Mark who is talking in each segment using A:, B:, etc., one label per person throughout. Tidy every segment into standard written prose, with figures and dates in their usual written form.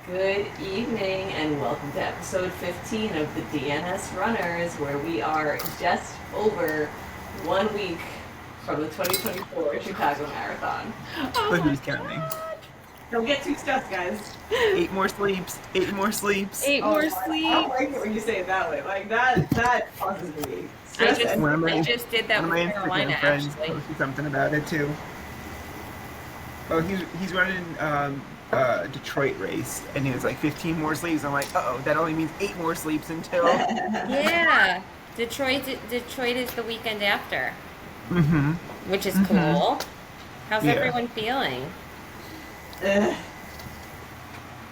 A: Good evening and welcome to episode 15 of the DNS Runners, where we are just over 1 week from the 2024 Chicago Marathon.
B: But who's counting?
A: Don't get too stressed, guys.
B: 8 more sleeps. 8 more sleeps.
C: Eight more
A: I
C: sleep.
A: don't like it when you say it that way. Like that causes me.
C: I
A: Stress
C: just did that
B: One
C: with
B: of my
C: Carolina,
B: Instagram friends
C: actually.
B: posted something about it too. Oh, he's running Detroit race, and he was like 15 more sleeps. I'm like, uh-oh, that only means 8 more sleeps until.
C: Yeah, Detroit is the weekend after,
B: Mm-hmm.
C: which is cool. How's
B: Yeah.
C: everyone feeling?
A: Ugh.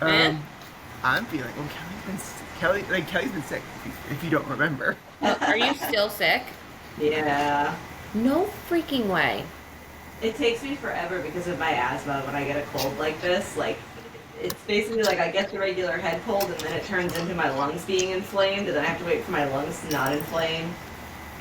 B: I'm feeling. Well, Kelly's been sick. If you don't remember.
C: Are you still sick?
A: Yeah.
C: No freaking way.
A: It takes me forever because of my asthma when I get a cold like this. Like, it's basically like I get the regular head cold and then it turns into my lungs being inflamed, and then I have to wait for my lungs to not inflame.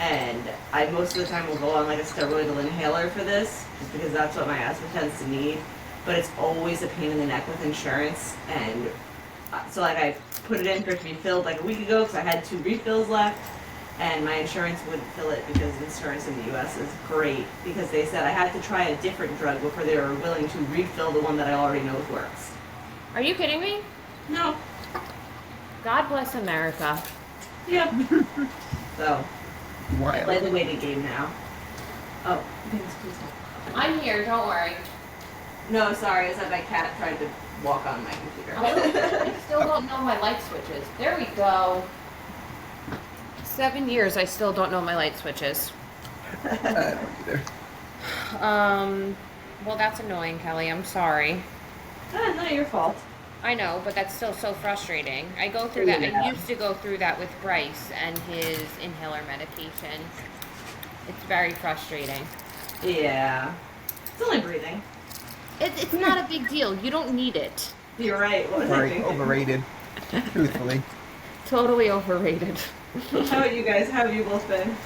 A: And I most of the time will go on like a steroidal inhaler for this, just because that's what my asthma tends to need. But it's always a pain in the neck with insurance, and so like I put it in for it to be filled like a week ago because I had 2 refills left. And my insurance wouldn't fill it because insurance in the U.S. is great, because they said I had to try a different drug before they were willing to refill the one that I already know works.
C: Are you kidding me?
A: No.
C: God bless America.
A: Yep. So, I play
B: Wild.
A: the waiting game now. Oh, please stop.
C: I'm here. Don't worry.
A: No, sorry, I said my cat tried to walk on my computer.
C: I still don't know my light switches. There we go. 7 years, I still don't know my light switches.
B: I don't either.
C: Well, that's annoying, Kelly. I'm sorry.
A: Not your fault.
C: I know, but that's still so frustrating. I go through that.
A: Yeah.
C: I used to go through that with Bryce and his inhaler medication. It's very frustrating.
A: Yeah. It's only breathing.
C: It's not a big deal. You don't need it.
A: You're right. What was I
B: Very
A: thinking?
B: overrated. Truthfully.
C: Totally overrated.
A: How about you guys? How have you both been?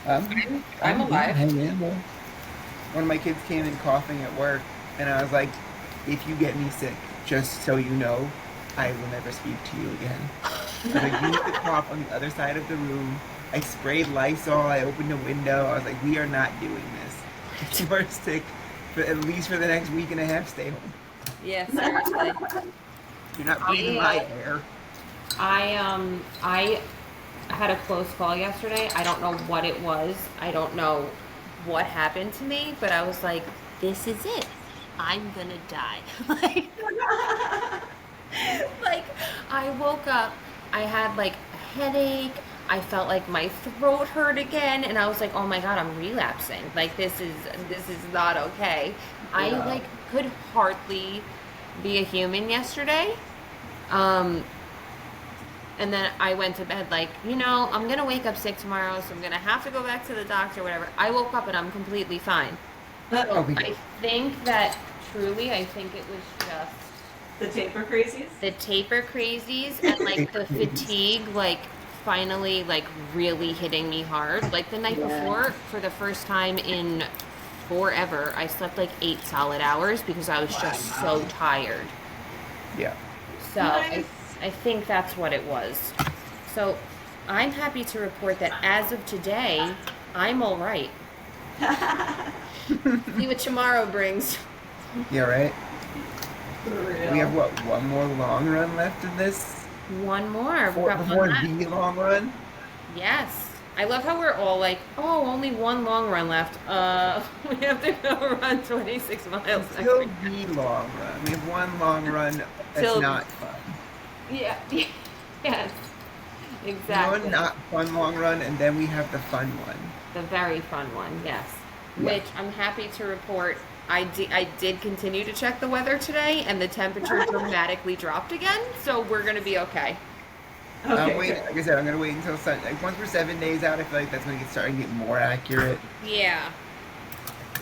C: I'm alive.
B: One of my kids came in coughing at work, and I was like, if you get me sick, just so you know, I will never speak to you again. I was like, you need to cough on the other side of the room. I sprayed Lysol, I opened a window. I was like, we are not doing this. If you are sick, at least for the next week and a half, stay home.
C: Yeah, seriously.
B: You're not breathing my air.
C: I had a close call yesterday. I don't know what it was. I don't know what happened to me, but I was like, this is it. I'm gonna die. Like, I woke up, I had like a headache, I felt like my throat hurt again, and I was like, oh my god, I'm relapsing. Like, this is not okay. I like could hardly be a human yesterday. And then I went to bed like, I'm going to wake up sick tomorrow, so I'm going to have to go back to the doctor, whatever. I woke up and I'm completely fine. I think that, truly, I think it was just
A: The taper crazies?
C: the taper crazies and, like, the fatigue, like, finally, like, really hitting me hard. Like, the night before, for the first time in forever, I slept, like, 8 solid hours because I was just so tired.
B: Yeah.
C: So
A: Nice.
C: I think that's what it was. So I'm happy to report that as of today, I'm all right. See what tomorrow brings.
B: Yeah, right?
A: For real.
B: We have, what, one more long run left in this?
C: One more. We've got
B: Before
C: one
B: the long run?
C: Yes. I love how we're all like, oh, only one long run left. We have to go run 26 miles next
B: Still
C: week.
B: the long run. We have one long run that's
C: Till-
B: not fun.
C: Yeah. Yes. Exactly.
B: One not fun long run, and then we have the fun one.
C: The very fun one, yes.
B: Yeah.
C: Which I'm happy to report. I did continue to check the weather today, and the temperature dramatically dropped again, so we're going to be okay.
B: I'm
A: Okay,
B: waiting,
A: good.
B: like I said, I'm going to wait until like once we're 7 days out, I feel like that's when it's starting to get more accurate.
C: Yeah.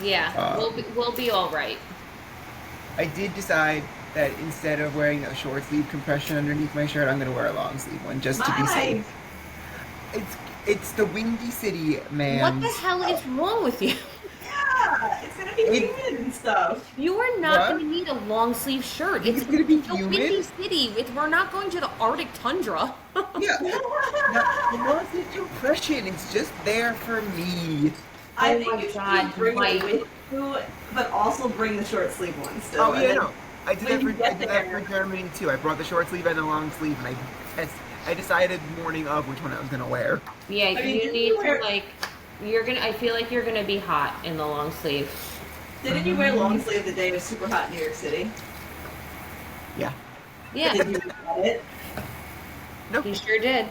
C: Yeah. We'll be all right.
B: I did decide that instead of wearing a short sleeve compression underneath my shirt, I'm going to wear a long sleeve one just to be
A: Nice.
B: safe. It's the Windy City, man.
C: What the hell is wrong with you?
A: Yeah. Yeah, it's gonna be humid and stuff.
C: You are not
B: What?
C: going to need a long sleeve shirt.
B: It's gonna be
C: a windy
B: humid?
C: city. We're not going to the Arctic tundra.
B: Yeah. The lost impression is just there for me.
A: I
C: Oh
A: think
C: my
A: you should
C: God,
A: just bring
C: Mike.
A: it with you, but also bring the short sleeve one still.
B: Oh
A: and
B: yeah,
A: then
B: no. I did
A: when
B: that
A: you
B: for I
A: get
B: did that for
A: there-
B: Germany too. I brought the short sleeve and the long sleeve, and I decided morning of which one I was gonna wear.
C: Yeah,
A: I mean,
C: you
A: didn't
C: need
A: you wear-
C: to like. You're gonna. I feel like you're gonna be hot in the long sleeve.
A: Didn't you wear long sleeve the day of super hot New York City?
B: Yeah.
C: Yeah,
A: Did you regret it?
B: Nope.
C: he sure did.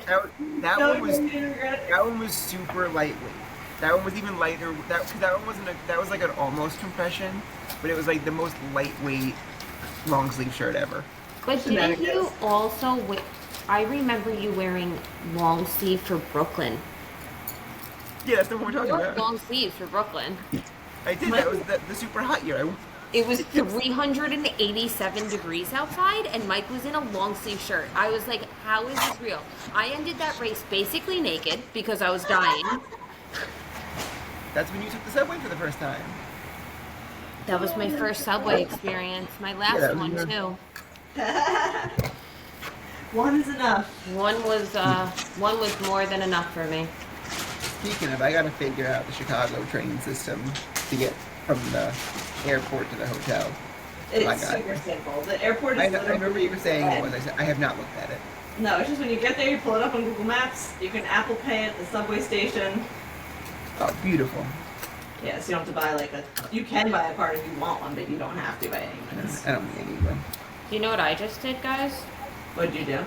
B: That
A: No,
B: one was
A: you didn't regret it.
B: that one was super lightweight. That one was even lighter. That one wasn't that was like an almost compression, but it was like the most lightweight long sleeve shirt ever.
C: But didn't you
A: Shenanigans.
C: also? I remember you wearing long sleeve for Brooklyn.
B: Yeah, that's the one we're talking about.
C: Long sleeves for Brooklyn.
B: I did. That was the super hot year.
C: It was 387 degrees outside, and Mike was in a long sleeve shirt. I was like, how is this real? I ended that race basically naked because I was dying.
B: That's when you took the subway for the first time.
C: That was my first subway experience. My last
B: that was
C: one,
B: good.
C: too.
A: One is enough.
C: One was more than enough for me.
B: Speaking of, I gotta figure out the Chicago train system to get from the airport to the hotel.
A: It's
B: My God.
A: super simple. The airport is
B: I
A: literally
B: remember you were saying it
A: red.
B: was. I have not looked at it.
A: No, it's just when you get there, you pull it up on Google Maps. You can Apple Pay at the subway station.
B: Oh, beautiful.
A: Yeah, so you don't have to buy like a. You can buy a card if you want one, but you don't have to by any means.
B: I don't need one.
C: Do you know what I just did, guys?
A: What'd you do?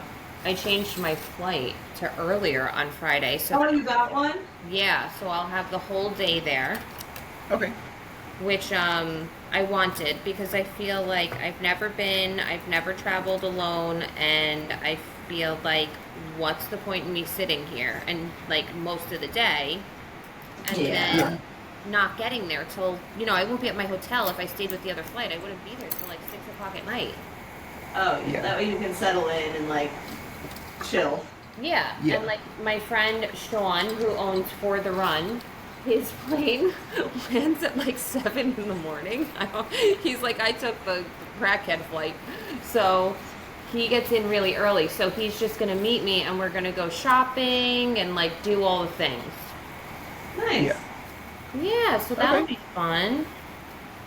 C: I changed my flight to earlier on Friday. So
A: Oh, you got one?
C: yeah, so I'll have the whole day there,
B: Okay.
C: which I wanted because I feel like I've never traveled alone, and I feel like what's the point in me sitting here and like most of the day and
A: Yeah.
C: then not getting there till, I won't be at my hotel. If I stayed with the other flight, I wouldn't be there till like 6 o'clock at night.
A: Oh, yeah.
B: Yeah.
A: That way you can settle in and like chill.
C: Yeah.
B: Yeah.
C: And like my friend Sean, who owns For the Run, his plane lands at like 7 in the morning. He's like, I took the crackhead flight. So he gets in really early. So he's just going to meet me and we're going to go shopping and like do all the things.
A: Nice.
B: Yeah.
C: Yeah, so that'll
B: Okay.
C: be fun.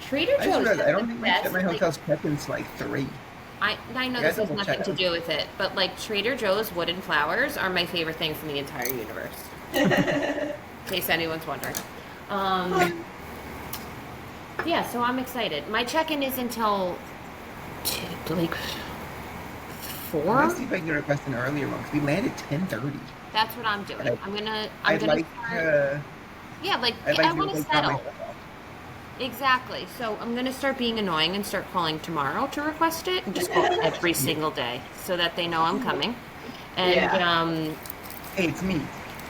C: Trader
B: I just
C: Joe's
B: realized
C: has
B: I don't
C: the
B: think
C: best,
B: my
C: like,
B: hotel's check-in's like 3.
C: I know
B: Yeah,
C: this has
B: we'll
C: nothing
B: check
C: to
B: out.
C: do with it, but like Trader Joe's wooden flowers are my favorite things in the entire universe. In case anyone's wondering. Yeah, so I'm excited. My check-in is until like 4.
B: Let's see if I can request an earlier one because we land at 10:30.
C: That's what I'm doing.
B: And
C: I'm gonna
B: I'd
C: start.
B: like to.
C: Yeah, like
B: I'd like
C: I
B: to
C: want to
B: like, drop my
C: settle.
B: stuff off.
C: Exactly. So I'm gonna start being annoying and start calling tomorrow to request it, and just call every single day so that they know I'm coming. And
A: Yeah.
B: Hey, it's me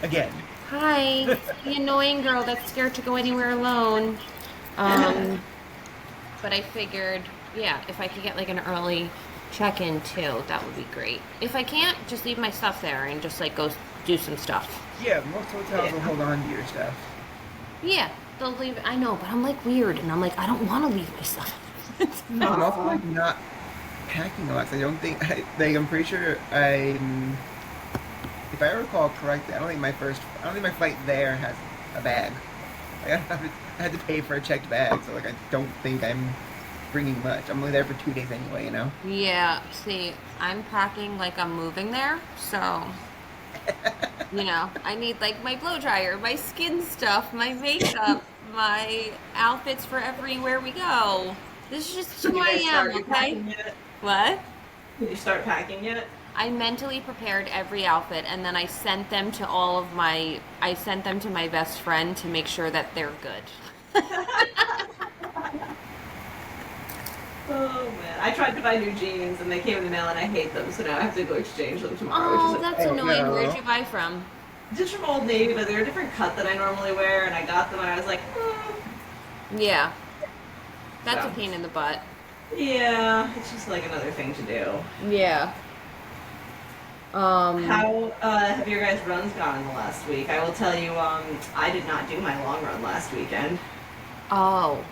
B: again.
C: Hi, the annoying girl that's scared to go anywhere alone. But I figured, yeah, if I could get like an early check-in too, that would be great. If I can't, just leave my stuff there and just like go do some stuff.
B: Yeah, most hotels will hold on to your stuff.
C: Yeah, they'll leave. I know, but I'm like weird, and I'm like I don't want to leave my stuff.
B: I'm also like not packing a lot. 'Cause I don't think I'm pretty sure I'm. If I recall correctly, I don't think my flight there has a bag. I had to pay for a checked bag, so like I don't think I'm bringing much. I'm only there for 2 days anyway, you know.
C: Yeah, see, I'm packing like I'm moving there, so I need like my blow dryer, my skin stuff, my makeup, my outfits for everywhere we go. This is just who
A: You
C: I
A: guys
C: am,
A: started
C: okay?
A: packing yet?
C: What?
A: Did you start packing yet?
C: I mentally prepared every outfit and then I sent them to my best friend to make sure that they're good.
A: Oh man, I tried to buy new jeans and they came in the mail and I hate them, so now I have to go exchange them tomorrow.
C: Oh,
A: which is
C: that's
B: Oh,
C: annoying.
B: no.
C: Where'd you buy from?
A: just from Old Navy, but they're a different cut than I normally wear, and I got them and I was like,
C: Yeah. That's a
A: So.
C: pain in the butt.
A: yeah, it's just like another thing to do.
C: Yeah.
A: How have your guys' runs gone in the last week? I will tell you, I did not do my long run last weekend.
C: Oh,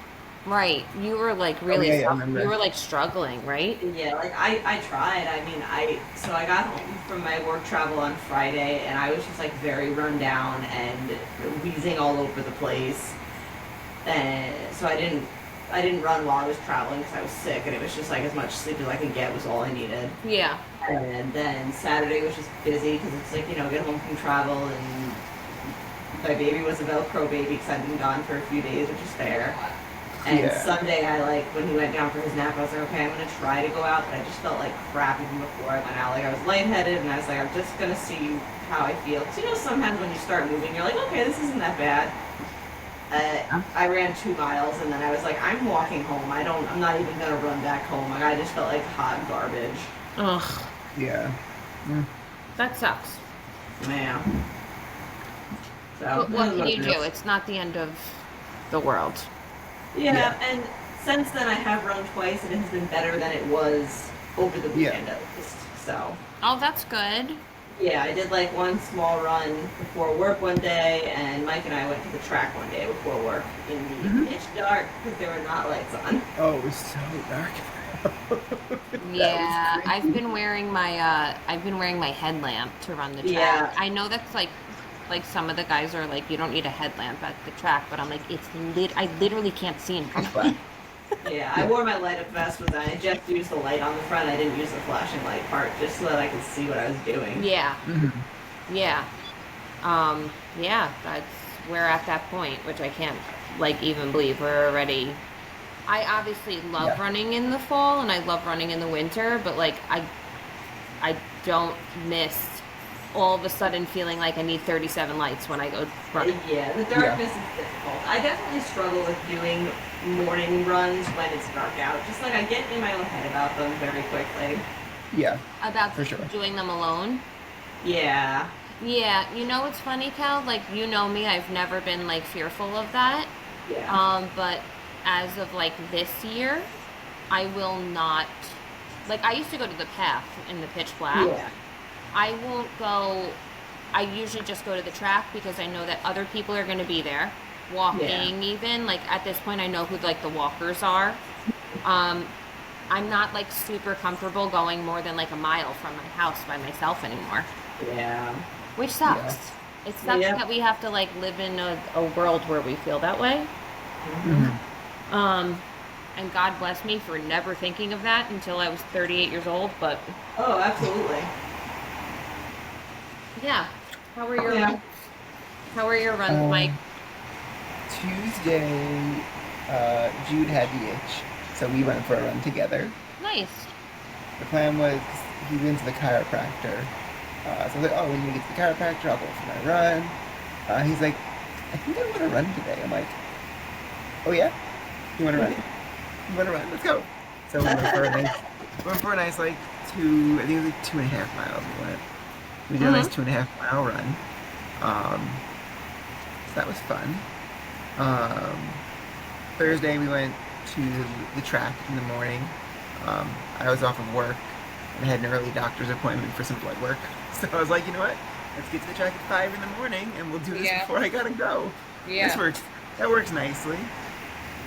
C: right. You were like
B: Oh
C: really
B: yeah, yeah, I
C: you
B: remember.
C: were like struggling, right?
A: Yeah, like I tried. I mean, I got home from my work travel on Friday, and I was just like very run down and wheezing all over the place. And so I didn't run while I was traveling because I was sick, and it was just like as much sleep as I could get was all I needed.
C: Yeah.
A: And then Saturday was just busy because it's like, get home from travel, and my baby was a Velcro baby because I'd been gone for a few days, which is fair. And
B: Yeah.
A: Sunday, I like, when he went down for his nap, I was like, okay, I'm gonna try to go out, but I just felt like crap even before I went out. Like, I was lightheaded, and I was like, I'm just gonna see how I feel. Because, sometimes when you start moving, you're like, okay, this isn't that bad. I ran 2 miles, and then I was like, I'm walking home. I'm not even gonna run back home. Like, I just felt like hot garbage.
C: Ugh,
B: Yeah. Mm.
C: that sucks.
A: Man. So,
C: But what can you
A: it is.
C: do? It's not the end of the world.
A: Yeah,
B: Yeah.
A: and since then I have run twice, and it has been better than it was over the
B: Yeah.
A: weekend at least. So,
C: Oh, that's good.
A: yeah, I did like one small run before work one day, and Mike and I went to the track one day before work in the
B: Mhm.
A: pitch dark because there were not lights on.
B: Oh, it was so dark. That was
C: Yeah,
B: crazy.
C: I've been wearing my headlamp to run the track.
A: Yeah,
C: I know that's like some of the guys are like you don't need a headlamp at the track, but I'm like I literally can't see in front
B: Pitch
C: of me.
B: black.
A: yeah. I
B: Yeah.
A: wore my light up vest with that. I just used the light on the front. I didn't use the flashing light part just so that I could see what I was doing.
C: Yeah.
B: Mhm.
C: Yeah. Yeah, that's we're at that point, which I can't like even believe we're already. I obviously love
B: Yeah.
C: running in the fall and I love running in the winter, but like I don't miss all of a sudden feeling like I need 37 lights when I go running.
A: Yeah, the
B: Yeah.
A: darkness is difficult. I definitely struggle with doing morning runs when it's dark out. Just like I get in my own head about them very quickly.
B: Yeah.
C: About
B: For sure.
C: doing them alone.
A: Yeah.
C: Yeah, you know what's funny, Cal? Like you know me, I've never been like fearful of that.
A: Yeah.
C: But as of like this year, I will not. Like I used to go to the path in the pitch black.
A: Yeah.
C: I won't go. I usually just go to the track because I know that other people are going to be there,
A: Yeah.
C: walking. Even like at this point, I know who like the walkers are. Um, I'm not like super comfortable going more than like a mile from my house by myself anymore,
A: Yeah.
C: which
B: Yeah.
C: sucks. It sucks
A: Yep.
C: that we have to like live in a world where we feel that way.
A: Hmm.
B: Mhm.
C: Um, and God bless me for never thinking of that until I was 38 years old. But
A: Oh, absolutely.
C: yeah, how were your
A: Yeah.
C: runs? How were your runs, Mike?
B: Um, Tuesday, Jude had the itch, so we went for a run together.
C: Nice.
B: The plan was he went to the chiropractor. So I was like, oh, when you get to the chiropractor, I'll go for my run. He's like, I think I want to run today. I'm like, oh yeah? You want to run? You want to run? Let's go. So we went for a nice like I think it was like 2.5 miles we went. We did a nice
C: Mm-hmm.
B: 2.5 mile run. So that was fun. Um, Thursday we went to the track in the morning. I was off of work and had an early doctor's appointment for some blood work. So I was like, you know what? Let's get to the track at 5 in the morning and we'll do this
C: Yeah.
B: before I gotta go. This works. That works nicely.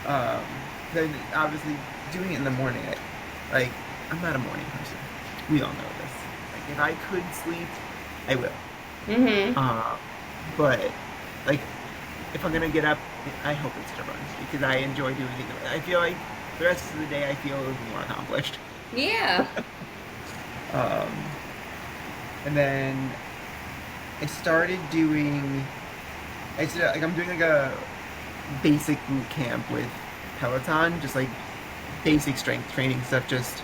B: Um, then obviously doing it in the morning, I'm not a morning person. We all know this. Like if I could sleep, I will.
C: Mm-hmm.
B: But like if I'm gonna get up, I hope it's to run because I enjoy doing it. I feel like the rest of the day I feel a little more accomplished.
C: Yeah.
B: Um, and then I started doing. I'm doing like a basic boot camp with Peloton, just like basic strength training stuff. Just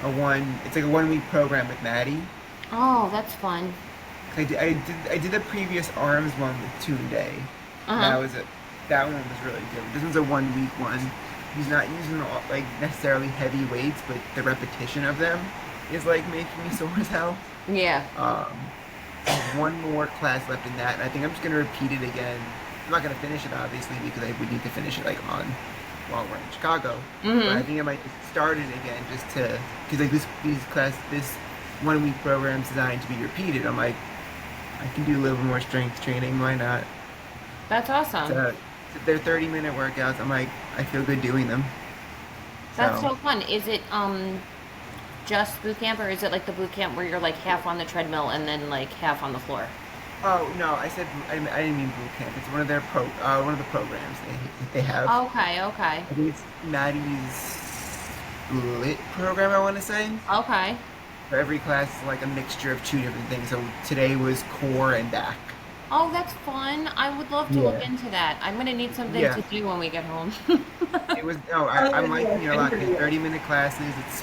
B: it's like a 1 week program with Maddie.
C: Oh, that's fun.
B: I did the previous arms one with Toon Day.
C: Uh-huh.
B: That one was really good. This one's a 1 week one. He's not using like necessarily heavy weights, but the repetition of them is like making me sore as hell.
C: Yeah.
B: There's one more class left in that, and I think I'm just gonna repeat it again. I'm not gonna finish it obviously because I would need to finish it like while we're in Chicago. But I
C: Mm-hmm.
B: think I might just start it again just to because like this 1 week program is designed to be repeated. I'm like I can do a little more strength training. Why not?
C: That's awesome.
B: So they're 30-minute workouts. I'm like, I feel good doing them.
C: That's so fun. Is it just boot camp, or is it like the boot camp where you're like half on the treadmill and then like half on the floor?
B: Oh no, I didn't mean boot camp. It's one of their one of the programs they have.
C: Okay, okay,
B: I think it's Maddie's split program. I want to say.
C: okay.
B: For every class is like a mixture of two different things. So today was core and back.
C: Oh, that's fun. I would love to look
B: Yeah.
C: into that. I'm gonna need something
B: Yeah.
C: to do when we get home.
B: It was I'm liking it a lot. They're 30-minute classes. It's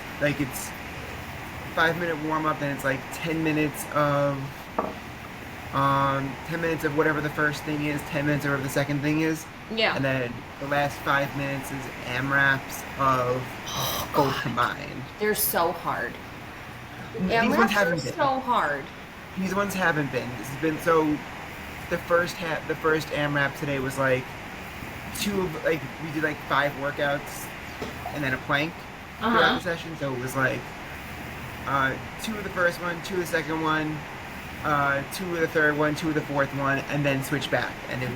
B: 5-minute warm up, then it's like 10 minutes of 10 minutes of whatever the first thing is, 10 minutes of whatever the second thing is,
C: Yeah.
B: and then the last 5 minutes is AMRAPs of both combined.
C: They're so hard.
B: These
C: Yeah,
B: ones
C: raps are
B: haven't been.
C: so hard.
B: These ones haven't been. This has been so. The first AMRAP today was like we did like 5 workouts and then a plank throughout the session. So it was like 2 of the first one, 2 of the second one, 2 of the third one, 2 of the fourth one, and then switch back. And it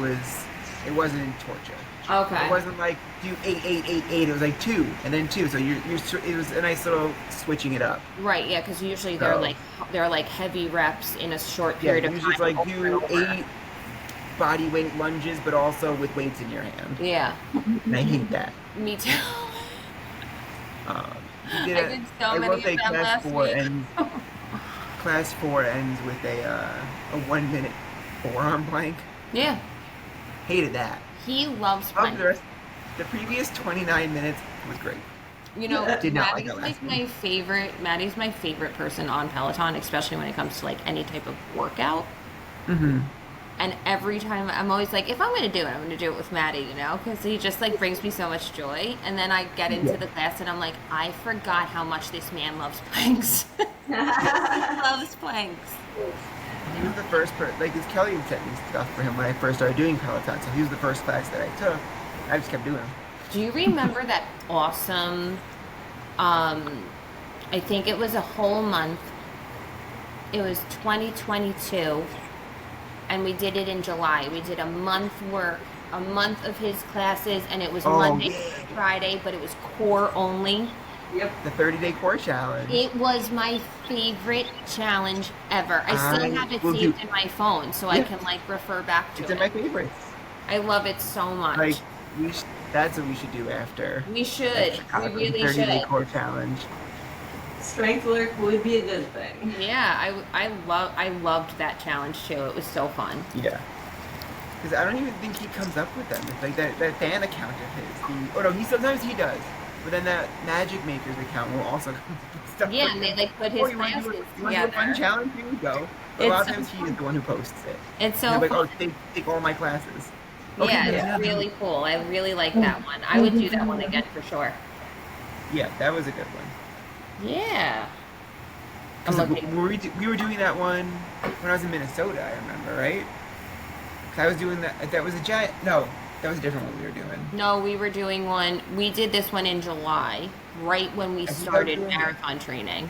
B: wasn't torture.
C: Okay.
B: It wasn't like do 8, 8, 8, 8. It was like 2 and then 2. So it was a nice little switching it up.
C: Right, yeah, because usually
B: So-
C: they're like heavy reps in a short
B: Yeah,
C: period of
B: usually
C: time.
B: it's like
C: over and
B: do
C: over.
B: 8 body weight lunges, but also with weights in your hand.
C: Yeah,
B: And I hate that.
C: me too.
B: We
C: I did so
B: I
C: many
B: will say
C: of them last week.
B: Class 4 ends with a 1-minute forearm plank.
C: Yeah,
B: Hated that.
C: he loves
B: Of
C: plank.
B: the previous 29 minutes was great.
C: You know,
B: Did not like
C: Maddie's
B: that
C: like
B: last
C: my favorite. Maddie's my favorite person on Peloton, especially when it comes to like any type of workout.
B: Mm-hmm.
C: And every time I'm always like, if I'm going to do it, I'm going to do it with Maddie, you know, because he just like brings me so much joy. And then I get into the class and I'm like, I forgot how much this man loves planks. He loves planks.
B: He was the first like this Kelly had sent me stuff for him when I first started doing Peloton, so he was the first class that I took. I just kept doing them.
C: Do you remember that awesome, I think it was a whole month. It was 2022. And we did it in July. We did a month of his classes, and it was Monday through Friday, but it was core only.
B: Yep, the 30-day core challenge.
C: It was my favorite challenge ever. I still have it saved in my phone, so I can like refer back to
B: It's
C: it.
B: in my favorites.
C: I love it so much.
B: Like that's what we should do after.
C: We should. We really
B: 30-day
C: should.
B: core challenge.
A: Strength work would be a good thing.
C: Yeah, I loved that challenge too. It was so fun.
B: Yeah. Because I don't even think he comes up with them. It's like that fan account of his. Sometimes he does. But then that Magic Makers account will also come up with stuff.
C: Yeah,
B: like
C: and they
B: that.
C: like put his
B: You want to
C: classes
B: do a fun
C: together.
B: challenge? Here we go. But a
C: It's
B: lot of
C: so
B: times he is the one who posts it.
C: It's so
B: And they're like,
C: fun.
B: take all my classes. Okay,
C: Yeah,
B: yeah.
C: it's really cool. I really like that one. I would do that one again for sure.
B: Yeah, that was a good one.
C: Yeah. I'm
B: 'Cause
C: looking.
B: we were doing that one when I was in Minnesota, I remember, right? 'Cause I was doing that. That was a giant. No, that was a different one we were doing.
C: No, we were doing one. We did this one in July, right when we
B: think I was
C: started
B: doing it.
C: marathon training.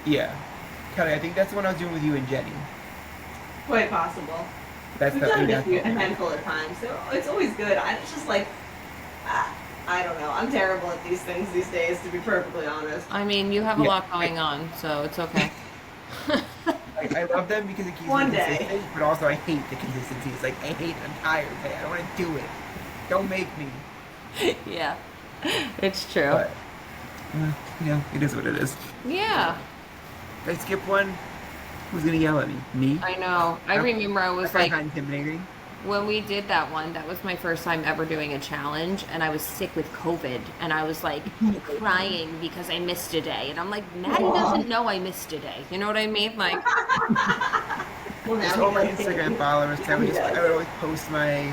B: Yeah. Kelly, I think that's the one I was doing with you and Jenny.
A: Quite possible.
B: That's
A: We've
B: the
A: done it
B: yeah.
A: a handful of times, so it's always good. It's just like, I don't know. I'm terrible at these things these days, to be perfectly honest.
C: I mean, you have a
B: Yeah.
C: lot going on, so it's okay.
B: I love them because it keeps
A: One
B: me
A: day.
B: consistent, but also I hate the consistency. It's like, I hate it. I'm tired. I don't want to do it. Don't make me.
C: Yeah, it's true.
B: But, it is what it is.
C: Yeah,
B: If I skip one, who's going to yell at me? Me?
C: I know. I remember I was
B: That's
C: like,
B: not intimidating.
C: when we did that one, that was my first time ever doing a challenge, and I was sick with COVID, and I was like crying because I missed a day, and I'm like, Maddie doesn't know I missed a day. You know what I mean? Like,
A: Well,
B: Just
A: now
B: all my
A: he does.
B: Instagram followers, 'cause I would always post I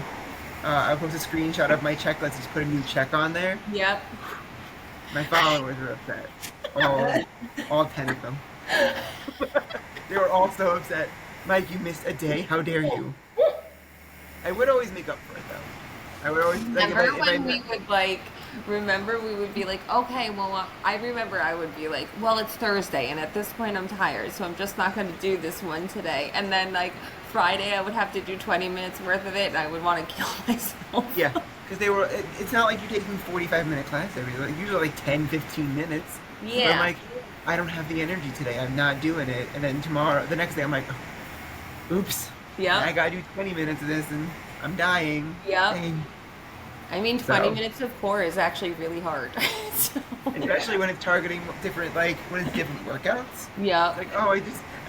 B: would post a screenshot of my checklist, just put a new check on there.
C: yep.
B: My followers were upset. All 10 of them. They were all so upset. Mike, you missed a day. How dare you? I would always make up for it though. I would always like
C: Remember
B: if I
C: when we would like Remember, we would be like, okay, well, I remember I would be like, well, it's Thursday, and at this point I'm tired, so I'm just not going to do this one today. And then, like, Friday, I would have to do 20 minutes worth of it, and I would want to kill myself.
B: Yeah, because it's not like you're taking 45-minute class every day. Like, usually like 10, 15 minutes.
C: Yeah.
B: But I'm like, I don't have the energy today. I'm not doing it. And then the next day, I'm like, oops.
C: Yeah.
B: I gotta do 20 minutes of this, and I'm dying.
C: Yep.
B: Dang.
C: I mean, 20 minutes of core is actually really hard. So.
B: Especially when it's targeting different, like, when it's different workouts.
C: Yeah.
B: It's like, oh, I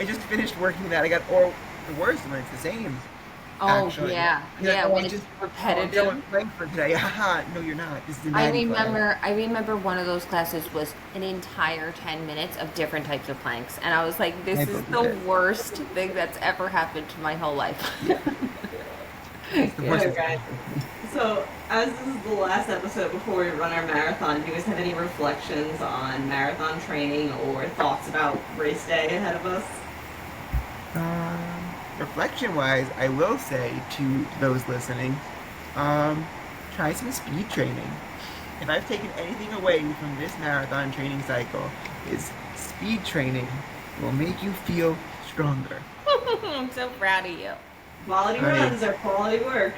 B: just finished working that. Or the worst when it's the same.
C: Oh,
B: Actually.
C: yeah.
B: You're
C: Yeah,
B: like,
C: when
B: I
C: it's
B: just,
C: repetitive.
B: I'm doing plank for today. Haha, no, you're not. This is a
C: I
B: 95.
C: remember one of those classes was an entire 10 minutes of different types of planks. And I was like, this is the worst thing that's ever happened to my whole life.
B: Yeah. It's the worst.
A: Yeah, guys. So, as this is the last episode before we run our marathon, do you guys have any reflections on marathon training or thoughts about race day ahead of us?
B: Reflection-wise, I will say to those listening, try some speed training. If I've taken anything away from this marathon training cycle, is speed training will make you feel stronger.
C: I'm so proud of you.
A: Quality runs are quality work.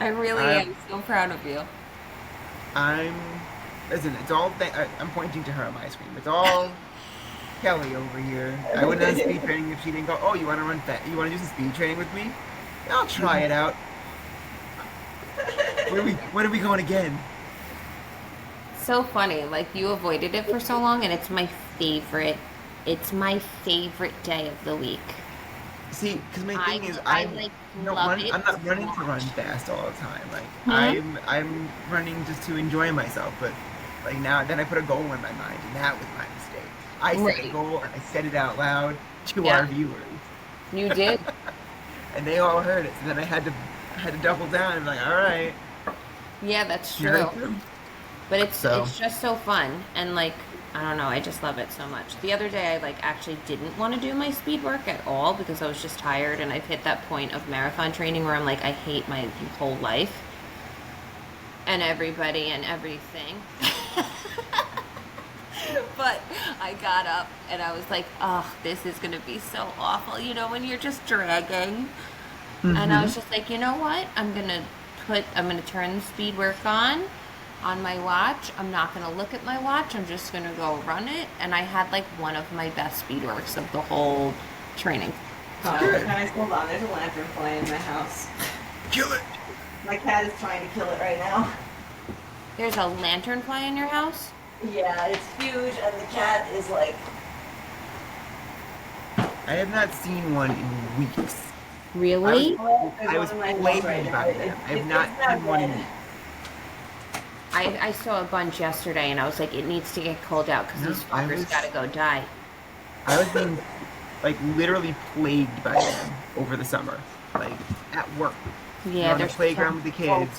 C: I really am so proud of you.
B: Listen, it's all, I'm pointing to her on my screen. It's all Kelly over here. I wouldn't have speed training if she didn't go, oh, you want to run fast? You want to do some speed training with me? I'll try it out. When are we going again?
C: So funny. Like, you avoided it for so long, and it's my favorite. It's my favorite day of the week.
B: See, because my thing is,
C: I'm
B: not running to run fast all the time. Like, I'm running just to enjoy myself. But like then I put a goal in my mind, and that was my mistake. I set a goal and I said it out loud to our viewers.
C: You did.
B: And they all heard it. So then I had to double down and be like, all right.
C: Yeah, that's true. But it's just so fun, and like, I don't know, I just love it so much. The other day, I like actually didn't want to do my speed work at all because I was just tired, and I've hit that point of marathon training where I'm like, I hate my whole life and everybody and everything. But I got up and I was like, oh, this is gonna be so awful, you know, when you're just dragging. And I was just like, you know what? I'm gonna turn the speed work on my watch. I'm not going to look at my watch. I'm just going to go run it. And I had like one of my best speed works of the whole training.
A: Guys, hold on. There's a lantern fly in my house.
B: Kill it!
A: My cat is trying to kill it right now.
C: There's a lantern fly in your house?
A: Yeah, it's huge, and the cat is like...
B: I have not seen one in weeks.
C: Really?
B: I was plagued by them. I have not seen one in weeks.
C: I saw a bunch yesterday, and I was like, it needs to get cold out because these fuckers gotta go die.
B: I was being, like, literally plagued by them over the summer. Like, at work.
C: Yeah,
B: on the playground with the kids,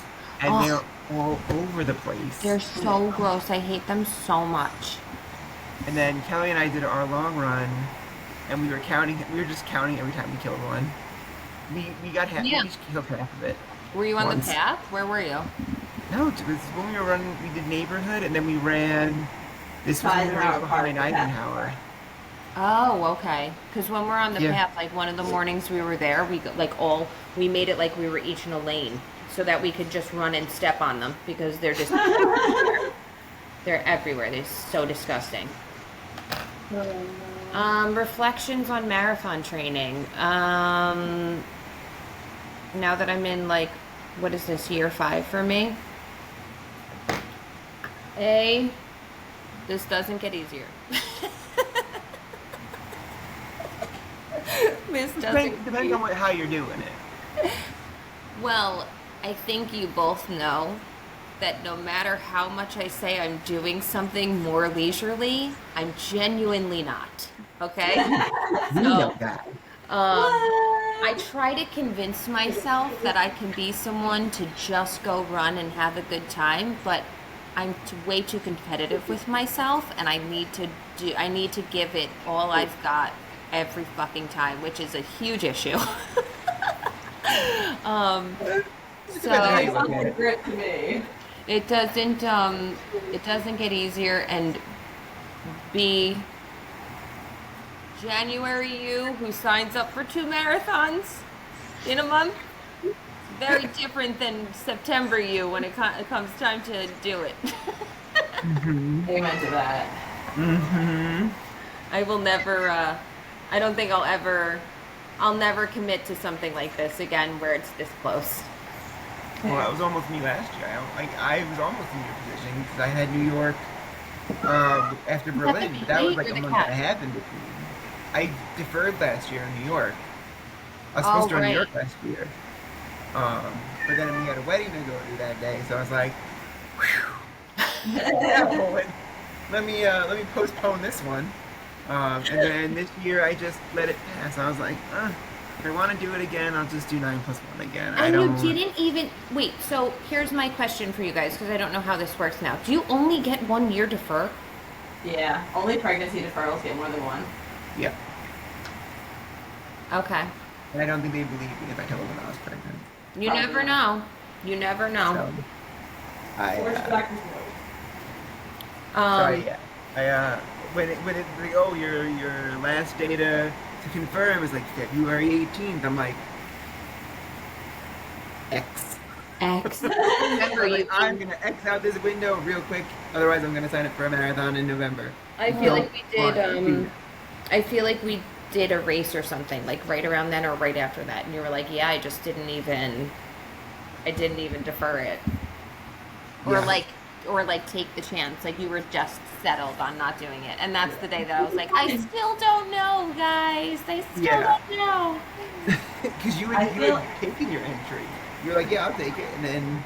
B: and they're all over the place.
C: They're so gross. I hate them so much.
B: And then Kelly and I did our long run, and we were just counting every time we killed one. We got half, we each killed half of it.
C: Were you on the path? Where were you?
B: No, it was when we were running, we did neighborhood, and then we ran, this was when we were behind Eisenhower.
C: Oh, okay. Because when we're on the path, like one of the mornings we were there, we made it like we were each in a lane so that we could just run and step on them because they're just, they're everywhere. They're so disgusting. Reflections on marathon training. Now that I'm in like, what is this, year 5 for me? This doesn't get easier. This doesn't.
B: Depends on how you're doing it.
C: Well, I think you both know that no matter how much I say I'm doing something more leisurely, I'm genuinely not. Okay?
B: We know that.
C: I try to convince myself that I can be someone to just go run and have a good time, but I'm way too competitive with myself, and I need to give it all I've got every fucking time, which is a huge issue.
A: So grit to me.
C: It doesn't get easier. And B, January you who signs up for 2 marathons in a month, very different than September you when it comes time to do it.
B: Mm-hmm.
A: Amen to that.
B: Mm-hmm.
C: I will never, I don't think I'll never commit to something like this again where it's this close.
B: Well, that was almost me last year. I was almost in your position because I had New York after Berlin. But that was like a month and a half in between. I deferred last year in New York. I was supposed to go to New York last year. But then we had a wedding to go to that day, so I was like, whew. let me postpone this one. And then this year I just let it pass. I was like, if I want to do it again, I'll just do 9+1 again.
C: And you didn't even wait. So here's my question for you guys, because I don't know how this works now. Do you only get 1 year defer?
A: Yeah, only pregnancy deferrals get more than one.
B: Yeah.
C: Okay.
B: And I don't think they believed me if I told them I was pregnant.
C: You never know. You never know.
B: So yeah. When it's like, oh, your last day to confirm is like February 18th. I'm like, X.
C: Remember
B: I'm gonna X out this window real quick. Otherwise, I'm gonna sign up for a marathon in November.
C: I feel like we did. I feel like we did a race or something like right around then or right after that, and you were like, "Yeah, I didn't even defer it," or like take the chance. Like you were just settled on not doing it, and that's the day that I was like, "I still don't know, guys. I still don't know."
B: Because you had taken your entry. You're like, yeah, I'll take it, and then.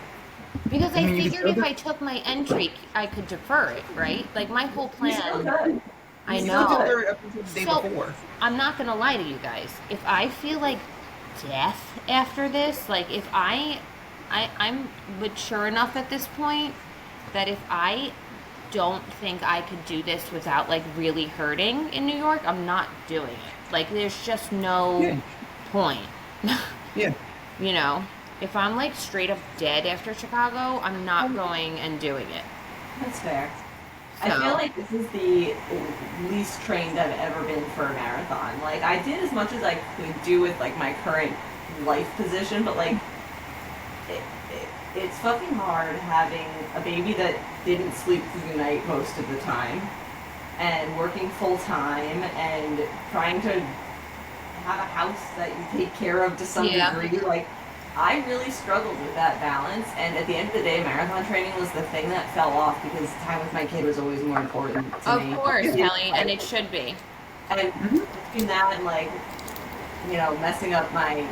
C: Because I figured if I took my entry, I could defer it, right? Like my whole plan. I know.
B: Defer it up until the day before.
C: I'm not gonna lie to you guys. If I feel like death after this, like if I'm mature enough at this point that if I don't think I could do this without like really hurting in New York, I'm not doing it. Like there's just no point.
B: Yeah.
C: You know? If I'm like straight up dead after Chicago, I'm not going and doing it.
A: That's fair.
C: So.
A: I feel like this is the least trained I've ever been for a marathon. Like I did as much as I could do with like my current life position, but like it's fucking hard having a baby that didn't sleep through the night most of the time and working full time and trying to have a house that you take care of to some degree. Like I really struggled with that balance, and at the end of the day, marathon training was the thing that fell off because time with my kid was always more important to me.
C: Of course, Kelly, and it should be.
A: And between that and like, you know, messing up my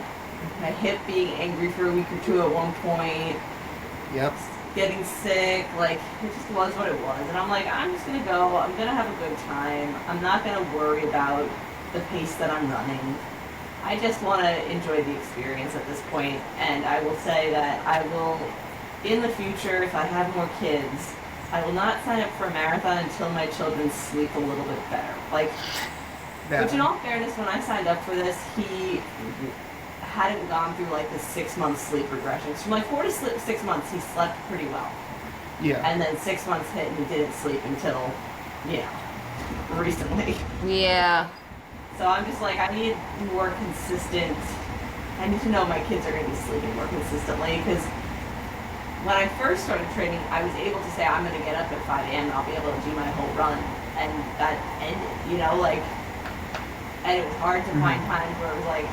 A: hip, being angry for a week or two at one point.
B: Yep.
A: Getting sick, like it just was what it was, and I'm like, I'm just gonna go. I'm gonna have a good time. I'm not gonna worry about the pace that I'm running. I just want to enjoy the experience at this point, and I will say that I will, in the future, if I have more kids, I will not sign up for a marathon until my children sleep a little bit better. Like, which in all fairness, when I signed up for this, he hadn't gone through like the 6-month sleep regression. So from like 4 to 6 months, he slept pretty well.
B: Yeah.
A: And then 6 months hit and he didn't sleep until, recently.
C: Yeah.
A: So I'm just like, I need more consistent, I need to know my kids are going to be sleeping more consistently, because when I first started training, I was able to say, I'm going to get up at 5 a.m. and I'll be able to do my whole run, and that ended, and it was hard to find times where it was like,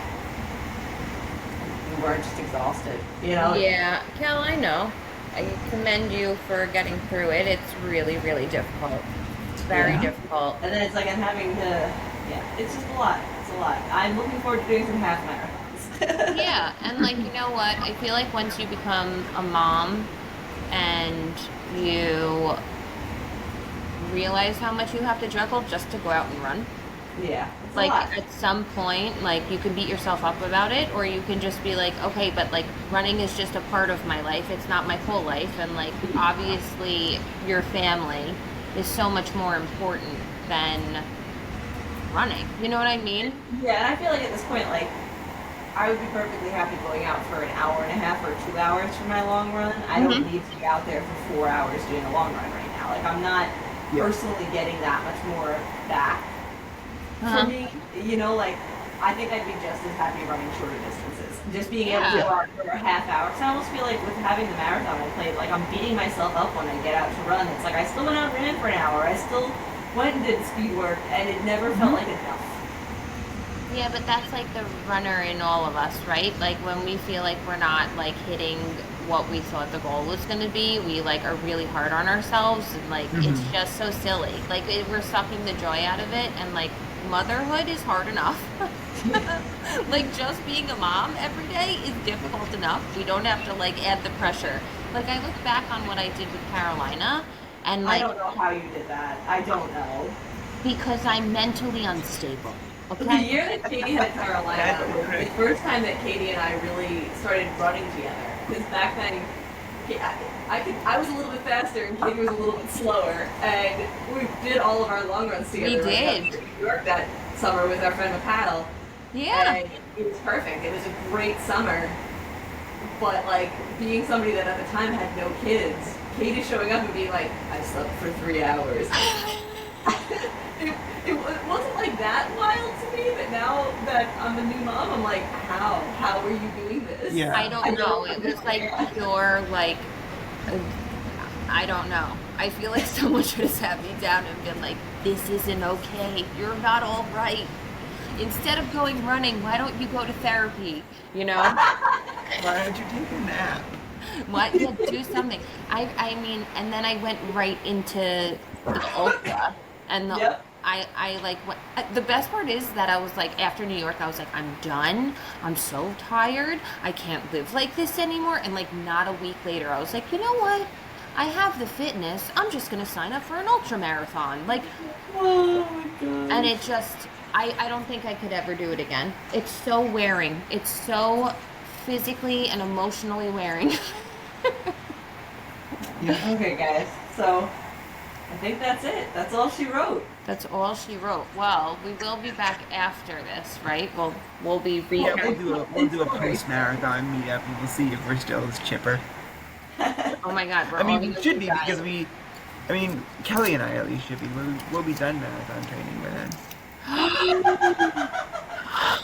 A: we weren't just exhausted,
C: Yeah, Kel, I know. I commend you for getting through it. It's really, really difficult. It's very difficult.
A: And then it's like I'm having to, it's just a lot. It's a lot. I'm looking forward to doing some half marathons.
C: Yeah, and like, you know what? I feel like once you become a mom and you realize how much you have to juggle just to go out and run.
A: Yeah.
C: Like at some point, like you can beat yourself up about it, or you can just be like, okay, but like running is just a part of my life. It's not my whole life. And like, obviously your family is so much more important than running. You know what I mean?
A: Yeah, and I feel like at this point, like, I would be perfectly happy going out for an hour and a half or 2 hours for my long run. I don't need to be out there for 4 hours doing a long run right now. Like, I'm not personally getting that much more back for me. You know, like, I think I'd be just as happy running shorter distances. Just being able to go out for a half hour. Because I almost feel like with having the marathon I played, like, I'm beating myself up when I get out to run. It's like I still went out and ran for an hour. I still went and did speed work, and it never felt like enough.
C: Yeah, but that's like the runner in all of us, right? Like when we feel like we're not like hitting what we thought the goal was going to be, we like are really hard on ourselves, and like it's just so silly. Like we're sucking the joy out of it, and like motherhood is hard enough. Like just being a mom every day is difficult enough. We don't have to like add the pressure. Like I look back on what I did with Carolina, and like
A: I don't know how you did that. I don't know.
C: because I'm mentally unstable.
A: The
C: Okay.
A: year that Katie had Carolina was the first time that Katie and I really started running together. Because back then, I was a little bit faster and Katie was a little bit slower, and we did all of our long runs together.
C: We did.
A: In New York that summer with our friend McPaddle.
C: Yeah.
A: And it was perfect. It was a great summer. But like being somebody that at the time had no kids, Katie showing up and being like, I slept for 3 hours. It wasn't like that wild to me, but now that I'm a new mom, I'm like, how are you doing this?
B: Yeah.
C: I don't know. It was like pure, like, I don't know. I feel like someone should have sat me down and been like, this isn't okay. You're not all right. Instead of going running, why don't you go to therapy? You know?
B: Why don't you take a nap?
C: What? Yeah, do something. I mean, and then I went right into the ultra. And the, I like, what, the best part is that I was like, after New York, I was like, I'm done. I'm so tired. I can't live like this anymore. And like, not a week later, I was like, you know what? I have the fitness. I'm just going to sign up for an ultra marathon. Like,
A: Oh my god.
C: and it just, I don't think I could ever do it again. It's so wearing. It's so physically and emotionally wearing.
B: Yeah.
A: Okay, guys. So I think that's it. That's all she wrote.
C: That's all she wrote. Well, we will be back after this, right? We'll be
B: Yeah,
C: recapping.
B: we'll do a post-marathon meetup and we'll see if we're still as chipper.
C: Oh my God, we're
B: I mean,
C: all
B: we
C: gonna
B: should be
C: dying.
B: because Kelly and I at least should be. We'll be done marathon training by then.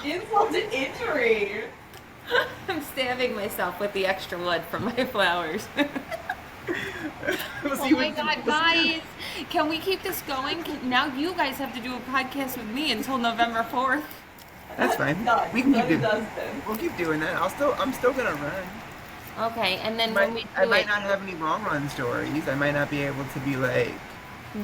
A: Insult to injury.
C: I'm stabbing myself with the extra wood from my flowers.
B: We'll
C: Oh
B: see
C: my
B: what-
C: God, guys! Can we keep this going? Now you guys have to do a podcast with me until November 4th.
B: That's fine.
A: Done.
B: We can keep
A: Done
B: doing.
A: and dusted.
B: We'll keep doing that. I'm still gonna run.
C: Okay, and then when we do
B: I might
C: it,
B: not have any long run stories. I might not be able to be like,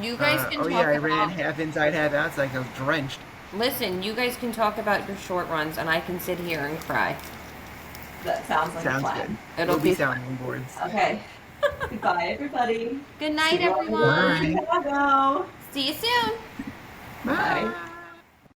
C: you guys can
B: oh
C: talk
B: yeah, I ran
C: about.
B: half inside, half outside. I was drenched.
C: Listen, you guys can talk about your short runs, and I can sit here and cry.
A: That sounds like a
B: Sounds
A: plan.
B: good.
C: It'll
B: We'll
C: be
B: be sounding boards.
A: Okay. Goodbye, everybody.
C: Good night,
A: See you all
C: everyone.
A: in Chicago.
C: See you soon.
B: Bye.
A: Bye.